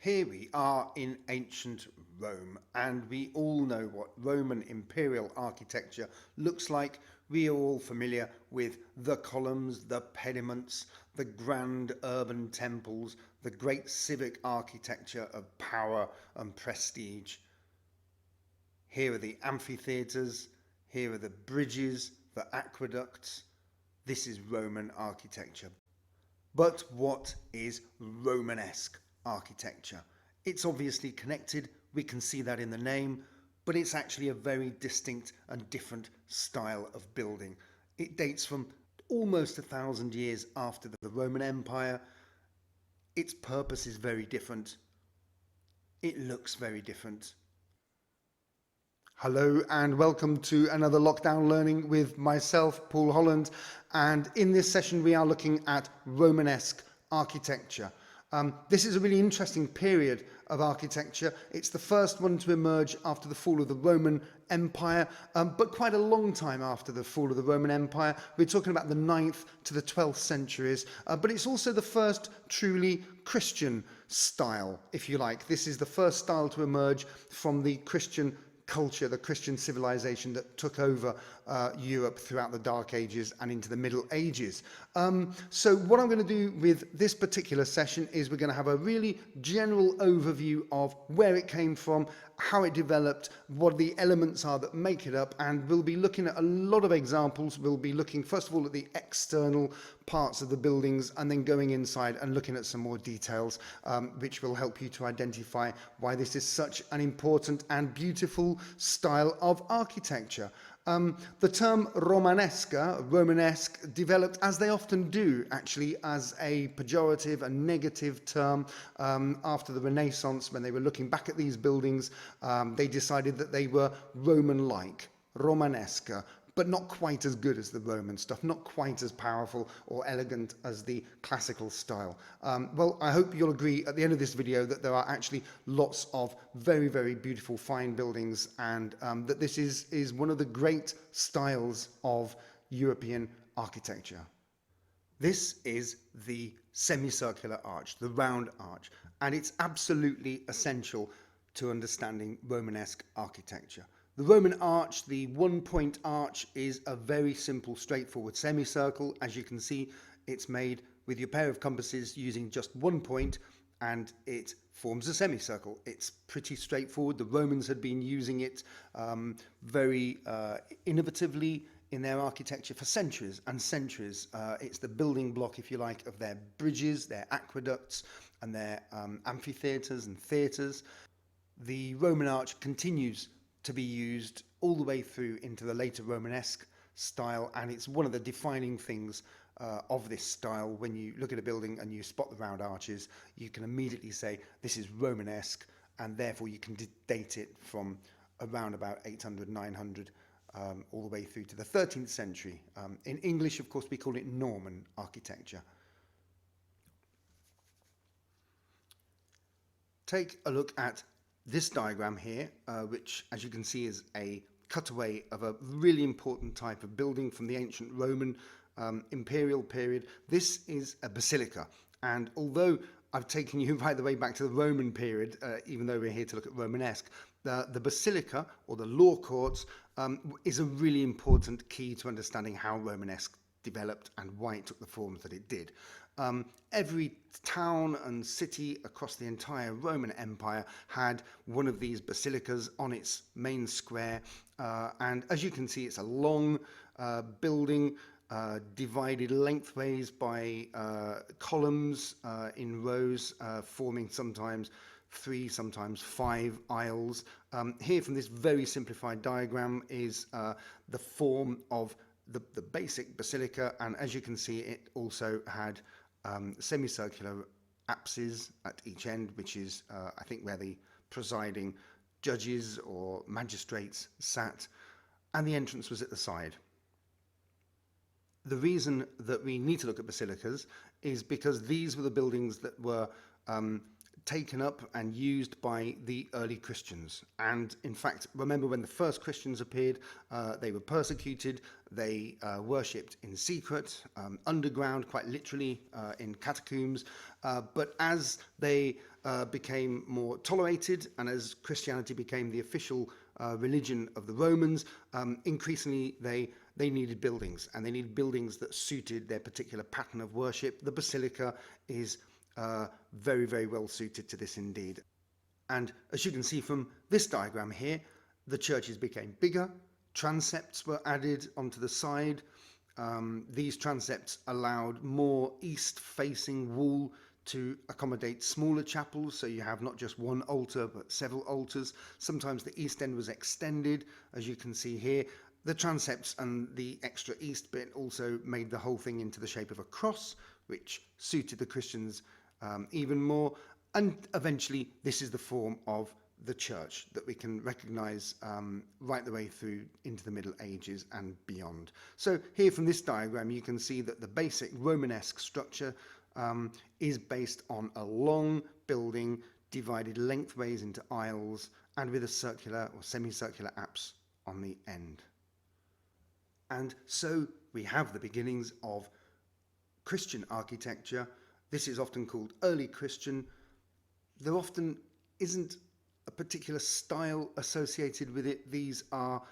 Here we are in ancient Rome, and we all know what Roman imperial architecture looks like. We are all familiar with the columns, the pediments, the grand urban temples, the great civic architecture of power and prestige. Here are the amphitheatres, here are the bridges, the aqueducts. This is Roman architecture. But what is Romanesque architecture? It's obviously connected, we can see that in the name, but it's actually a very distinct and different style of building. It dates from almost 1,000 years after the Roman Empire. Its purpose is very different. It looks very different. Hello and welcome to another Lockdown Learning with myself, Paul Holland. And in this session, we are looking at Romanesque architecture. This is a really interesting period of architecture. It's the first one to emerge after the fall of the Roman Empire, but quite a long time after the fall of the Roman Empire. We're talking about the 9th to the 12th centuries, but it's also the first truly Christian style, if you like. This is the first style to emerge from the Christian culture, the Christian civilization that took over Europe throughout the Dark Ages and into the Middle Ages. So what I'm going to do with this particular session is we're going to have a really general overview of where it came from, how it developed, what the elements are that make it up, and we'll be looking at a lot of examples. We'll be looking first of all at the external parts of the buildings and then going inside and looking at some more details, which will help you to identify why this is such an important and beautiful style of architecture. The term Romanesque developed, as they often do actually, as a pejorative, a negative term. After the Renaissance, when they were looking back at these buildings, they decided that they were Roman-like, Romanesque, but not quite as good as the Roman stuff, not quite as powerful or elegant as the classical style. Well, I hope you'll agree at the end of this video that there are actually lots of very, very beautiful, fine buildings, and that this is one of the great styles of European architecture. This is the semicircular arch, the round arch, and it's absolutely essential to understanding Romanesque architecture. The Roman arch, the one-point arch, is a very simple, straightforward semicircle. As you can see, it's made with your pair of compasses using just one point, and it forms a semicircle. It's pretty straightforward. The Romans had been using it very innovatively in their architecture for centuries and centuries. It's the building block, if you like, of their bridges, their aqueducts, and their amphitheatres and theatres. The Roman arch continues to be used all the way through into the later Romanesque style, and it's one of the defining things of this style. When you look at a building and you spot the round arches, you can immediately say this is Romanesque, and therefore you can date it from around about 800, 900 all the way through to the 13th century. In English, of course, we call it Norman architecture. Take a look at this diagram here, which, as you can see, is a cutaway of a really important type of building from the ancient Roman imperial period. This is a basilica, and although I've taken you right the way back to the Roman period, even though we're here to look at Romanesque, the basilica, or the law courts, is a really important key to understanding how Romanesque developed and why it took the forms that it did. Every town and city across the entire Roman Empire had one of these basilicas on its main square, and as you can see, it's a long building divided lengthways by columns in rows, forming sometimes 3, sometimes 5 aisles. Here, from this very simplified diagram, is the form of the basic basilica, and as you can see, it also had semicircular apses at each end, which is I think where the presiding judges or magistrates sat, and the entrance was at the side. The reason that we need to look at basilicas is because these were the buildings that were taken up and used by the early Christians. And in fact, remember when the first Christians appeared, they were persecuted, they worshipped in secret, underground, quite literally in catacombs. But as they became more tolerated, and as Christianity became the official religion of the Romans, increasingly they needed buildings, and they needed buildings that suited their particular pattern of worship. The Basilica is very, very well suited to this indeed. And as you can see from this diagram here, the churches became bigger, transepts were added onto the side. These transepts allowed more east-facing wall to accommodate smaller chapels, so you have not just one altar but several altars. Sometimes the east end was extended, as you can see here. The transepts and the extra east bit also made the whole thing into the shape of a cross, which suited the Christians even more. And eventually this is the form of the church that we can recognise right the way through into the Middle Ages and beyond. So here from this diagram you can see that the basic Romanesque structure is based on a long building divided lengthways into aisles and with a circular or semicircular apse on the end. And so we have the beginnings of Christian architecture. This is often called early Christian. There often isn't a particular style associated with it. These are,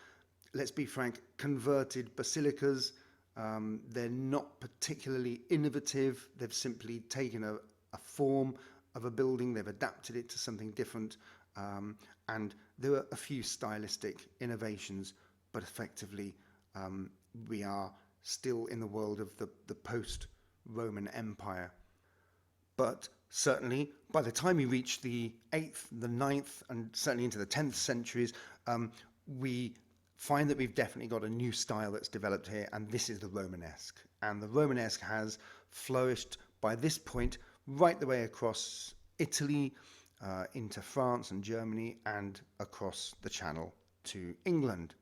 let's be frank, converted basilicas. They're not particularly innovative. They've simply taken a form of a building, they've adapted it to something different, and there are a few stylistic innovations, but effectively we are still in the world of the post-Roman Empire. But certainly by the time we reach the 8th, the 9th, and certainly into the 10th centuries, we find that we've definitely got a new style that's developed here, and this is the Romanesque. And the Romanesque has flourished by this point right the way across Italy, into France and Germany, and across the Channel to England.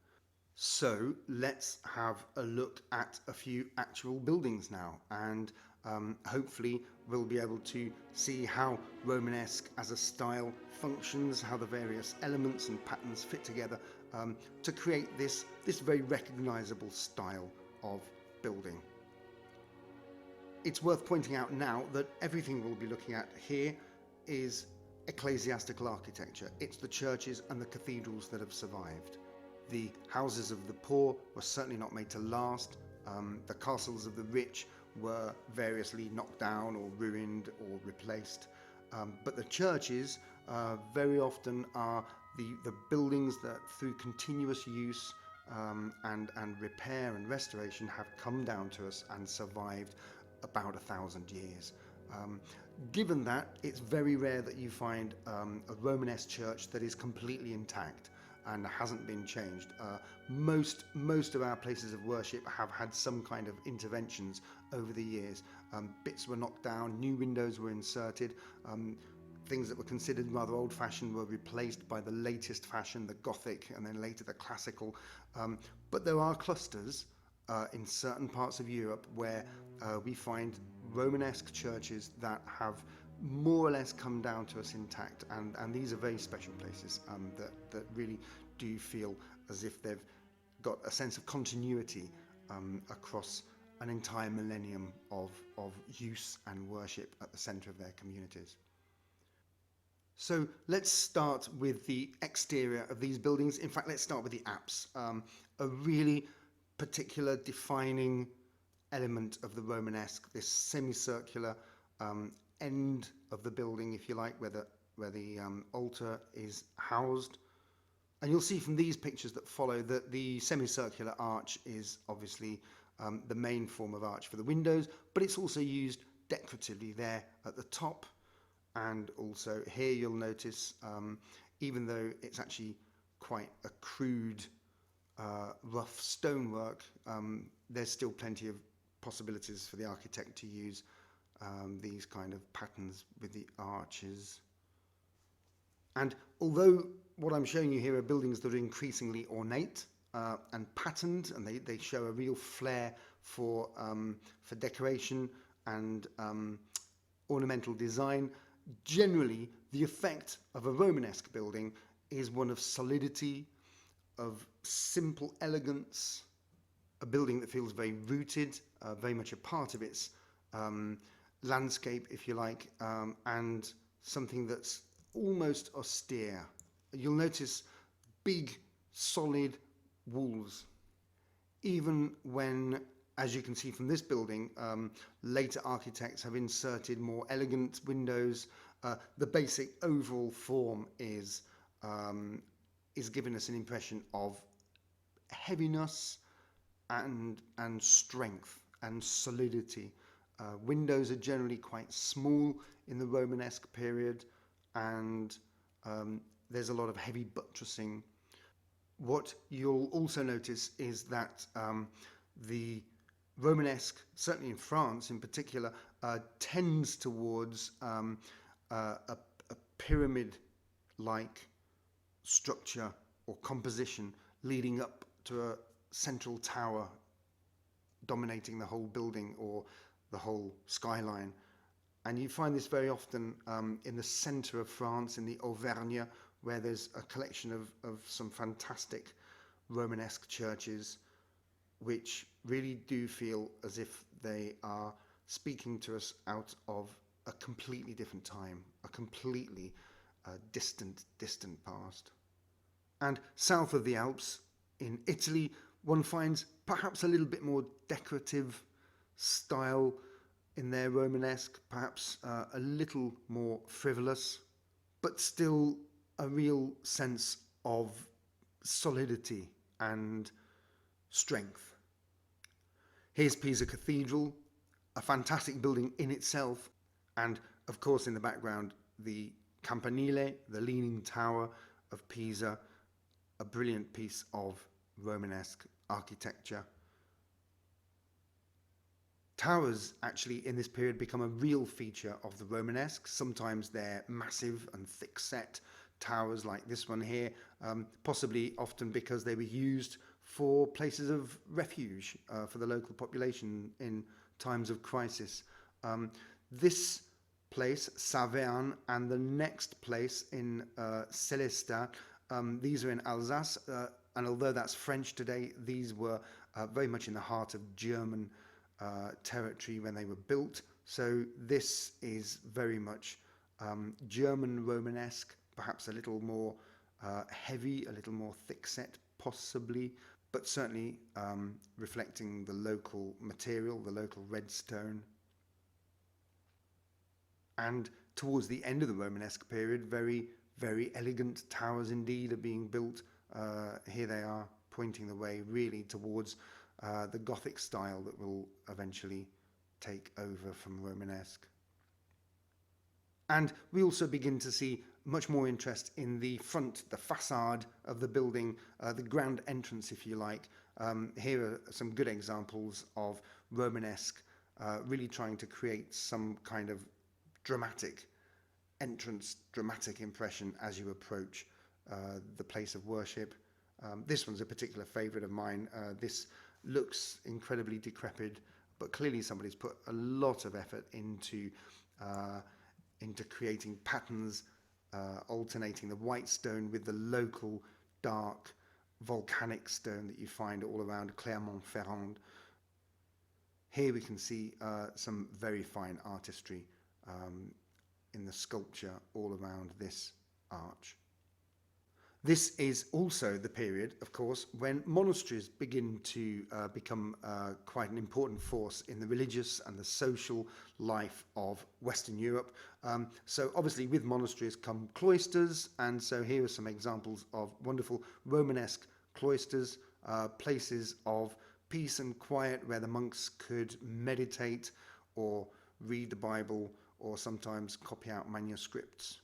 So let's have a look at a few actual buildings now, and hopefully we'll be able to see how Romanesque as a style functions, how the various elements and patterns fit together to create this very recognizable style of building. It's worth pointing out now that everything we'll be looking at here is ecclesiastical architecture. It's the churches and the cathedrals that have survived. The houses of the poor were certainly not made to last. The castles of the rich were variously knocked down or ruined or replaced. But the churches very often are the buildings that through continuous use and repair and restoration have come down to us and survived about 1,000 years. Given that, it's very rare that you find a Romanesque church that is completely intact and hasn't been changed. Most of our places of worship have had some kind of interventions over the years. Bits were knocked down, new windows were inserted, things that were considered rather old-fashioned were replaced by the latest fashion, the Gothic, and then later the Classical. But there are clusters in certain parts of Europe where we find Romanesque churches that have more or less come down to us intact, and these are very special places that really do feel as if they've got a sense of continuity across an entire millennium of use and worship at the centre of their communities. So let's start with the exterior of these buildings. In fact, let's start with the apse, a really particular defining element of the Romanesque, this semicircular end of the building, if you like, where the altar is housed. And you'll see from these pictures that follow that the semicircular arch is obviously the main form of arch for the windows, but it's also used decoratively there at the top. And also here you'll notice, even though it's actually quite a crude, rough stonework, there's still plenty of possibilities for the architect to use these kind of patterns with the arches. And although what I'm showing you here are buildings that are increasingly ornate and patterned, and they show a real flair for decoration and ornamental design, generally the effect of a Romanesque building is one of solidity, of simple elegance, a building that feels very rooted, very much a part of its landscape, if you like, and something that's almost austere. You'll notice big, solid walls. Even when, as you can see from this building, later architects have inserted more elegant windows, the basic overall form is giving us an impression of heaviness and strength and solidity. Windows are generally quite small in the Romanesque period, and there's a lot of heavy buttressing. What you'll also notice is that the Romanesque, certainly in France in particular, tends towards a pyramid-like structure or composition leading up to a central tower dominating the whole building or the whole skyline. And you find this very often in the centre of France, in the Auvergne, where there's a collection of some fantastic Romanesque churches, which really do feel as if they are speaking to us out of a completely different time, a completely distant past. And south of the Alps, in Italy, one finds perhaps a little bit more decorative style in their Romanesque, perhaps a little more frivolous, but still a real sense of solidity and strength. Here's Pisa Cathedral, a fantastic building in itself, and of course in the background the Campanile, the Leaning Tower of Pisa, a brilliant piece of Romanesque architecture. Towers actually in this period become a real feature of the Romanesque. Sometimes they're massive and thick-set towers like this one here, possibly often because they were used for places of refuge for the local population in times of crisis. This place, Saverne, and the next place in Célestat, these are in Alsace, and although that's French today, these were very much in the heart of German territory when they were built. So this is very much German Romanesque, perhaps a little more heavy, a little more thick-set possibly, but certainly reflecting the local material, the local red stone. And towards the end of the Romanesque period, very, very elegant towers indeed are being built. Here they are, pointing the way really towards the Gothic style that will eventually take over from Romanesque. And we also begin to see much more interest in the front, the facade of the building, the grand entrance, if you like. Here are some good examples of Romanesque really trying to create some kind of dramatic entrance, dramatic impression as you approach the place of worship. This one's a particular favourite of mine. This looks incredibly decrepit, but clearly somebody's put a lot of effort into creating patterns, alternating the white stone with the local dark volcanic stone that you find all around Clermont-Ferrand. Here we can see some very fine artistry in the sculpture all around this arch. This is also the period, of course, when monasteries begin to become quite an important force in the religious and the social life of Western Europe. So obviously with monasteries come cloisters, and so here are some examples of wonderful Romanesque cloisters, places of peace and quiet where the monks could meditate or read the Bible or sometimes copy out manuscripts.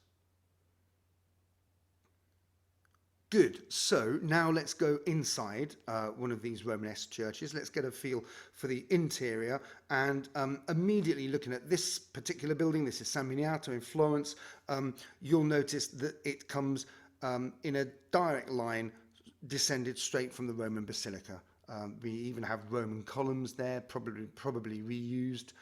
Good, so now let's go inside one of these Romanesque churches. Let's get a feel for the interior, and immediately looking at this particular building, this is San Mignata in Florence, you'll notice that it comes in a direct line descended straight from the Roman Basilica. We even have Roman columns there, probably reused.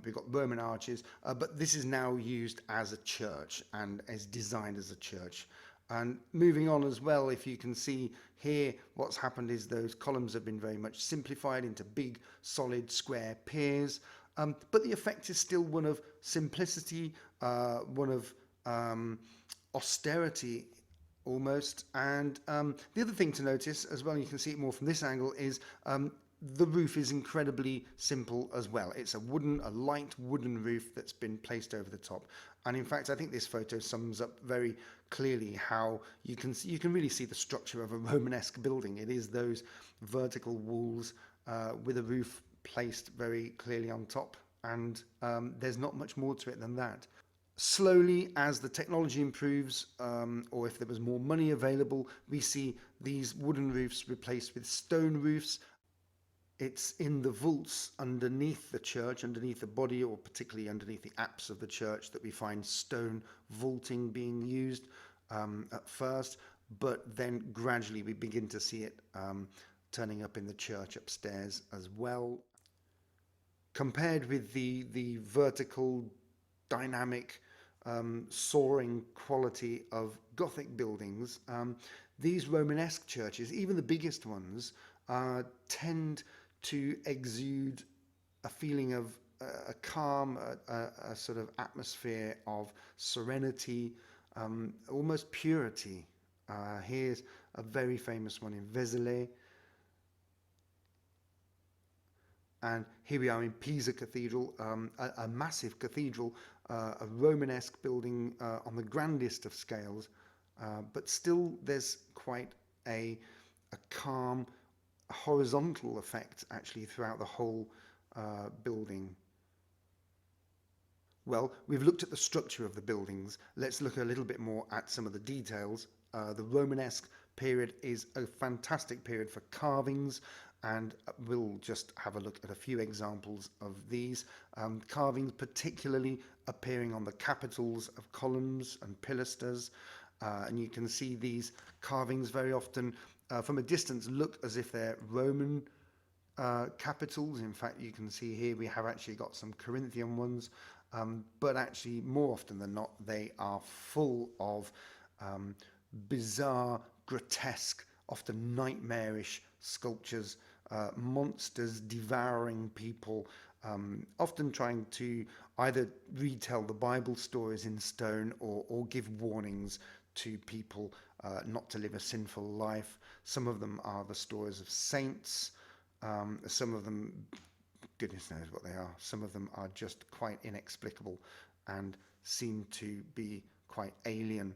We've got Roman arches, but this is now used as a church and is designed as a church. And moving on as well, if you can see here, what's happened is those columns have been very much simplified into big, solid, square piers. But the effect is still one of simplicity, one of austerity almost. And the other thing to notice as well, you can see it more from this angle, is the roof is incredibly simple as well. It's a light wooden roof that's been placed over the top. And in fact, I think this photo sums up very clearly how you can really see the structure of a Romanesque building. It is those vertical walls with a roof placed very clearly on top, and there's not much more to it than that. Slowly, as the technology improves, or if there was more money available, we see these wooden roofs replaced with stone roofs. It's in the vaults underneath the church, underneath the body, or particularly underneath the apse of the church, that we find stone vaulting being used at first, but then gradually we begin to see it turning up in the church upstairs as well. Compared with the vertical, dynamic, soaring quality of Gothic buildings, these Romanesque churches, even the biggest ones, tend to exude a feeling of a calm, a sort of atmosphere of serenity, almost purity. Here's a very famous one in Vézelay. And here we are in Pisa Cathedral, a massive cathedral, a Romanesque building on the grandest of scales, but still there's quite a calm, horizontal effect actually throughout the whole building. Well, we've looked at the structure of the buildings. Let's look a little bit more at some of the details. The Romanesque period is a fantastic period for carvings, and we'll just have a look at a few examples of these. Carvings particularly appearing on the capitals of columns and pilasters, and you can see these carvings very often from a distance look as if they're Roman capitals. In fact, you can see here we have actually got some Corinthian ones, but actually more often than not they are full of bizarre, grotesque, often nightmarish sculptures, monsters devouring people, often trying to either retell the Bible stories in stone or give warnings to people not to live a sinful life. Some of them are the stories of saints. Some of them, goodness knows what they are. Some of them are just quite inexplicable and seem to be quite alien.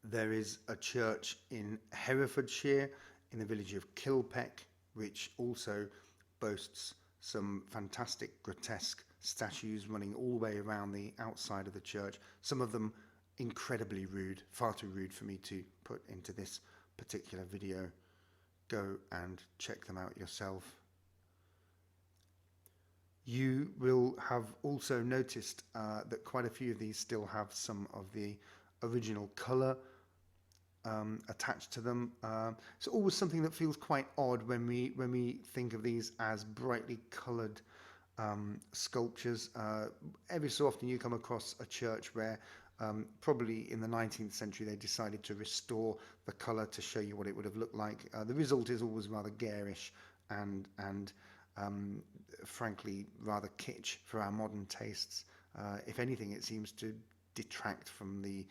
There is a church in Herefordshire, in the village of Kilpeck, which also boasts some fantastic grotesque statues running all the way around the outside of the church. Some of them incredibly rude, far too rude for me to put into this particular video. Go and check them out yourself. You will have also noticed that quite a few of these still have some of the original colour attached to them. It's always something that feels quite odd when we think of these as brightly coloured sculptures. Every so often you come across a church where probably in the 19th century they decided to restore the colour to show you what it would have looked like. The result is always rather garish and frankly rather kitsch for our modern tastes. If anything, it seems to detract from the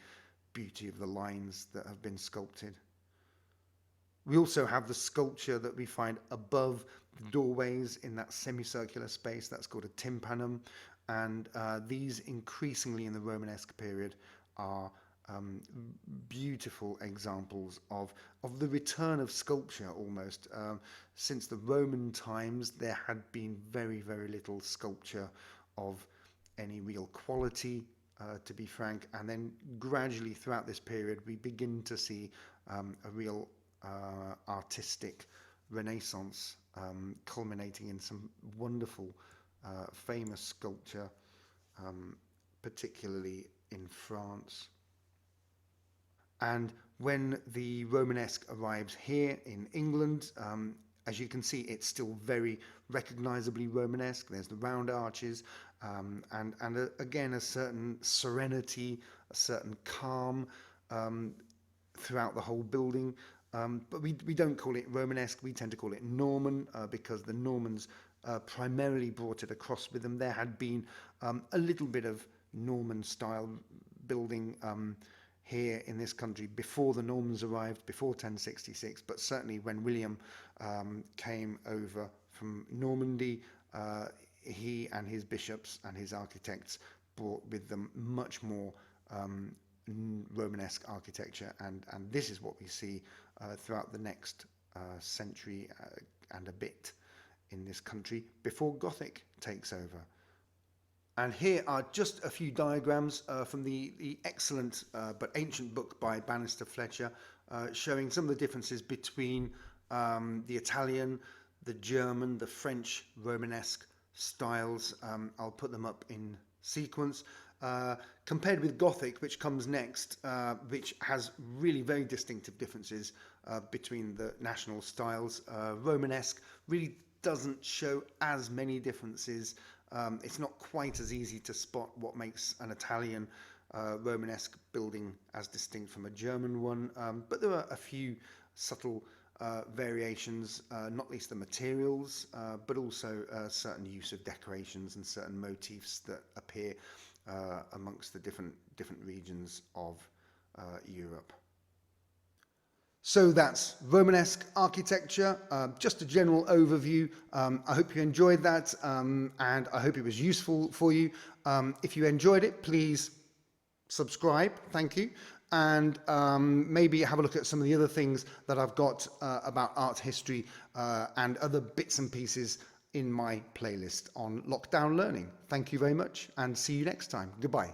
beauty of the lines that have been sculpted. We also have the sculpture that we find above the doorways in that semicircular space. That's called a tympanum, and these increasingly in the Romanesque period are beautiful examples of the return of sculpture almost. Since the Roman times there had been very, very little sculpture of any real quality, to be frank, and then gradually throughout this period we begin to see a real artistic renaissance, culminating in some wonderful famous sculpture, particularly in France. And when the Romanesque arrives here in England, as you can see, it's still very recognisably Romanesque. There's the round arches, and again a certain serenity, a certain calm throughout the whole building. But we don't call it Romanesque. We tend to call it Norman because the Normans primarily brought it across with them. There had been a little bit of Norman style building here in this country before the Normans arrived, before 1066, but certainly when William came over from Normandy, he and his bishops and his architects brought with them much more Romanesque architecture, and this is what we see throughout the next century and a bit in this country before Gothic takes over. And here are just a few diagrams from the excellent but ancient book by Bannister Fletcher, showing some of the differences between the Italian, the German, the French Romanesque styles. I'll put them up in sequence. Compared with Gothic, which comes next, which has really very distinctive differences between the national styles. Romanesque really doesn't show as many differences. It's not quite as easy to spot what makes an Italian Romanesque building as distinct from a German one, but there are a few subtle variations, not least the materials, but also certain use of decorations and certain motifs that appear amongst the different regions of Europe. So that's Romanesque architecture, just a general overview. I hope you enjoyed that, and I hope it was useful for you. If you enjoyed it, please subscribe, thank you, and maybe have a look at some of the other things that I've got about art history and other bits and pieces in my playlist on lockdown learning. Thank you very much, and see you next time. Goodbye.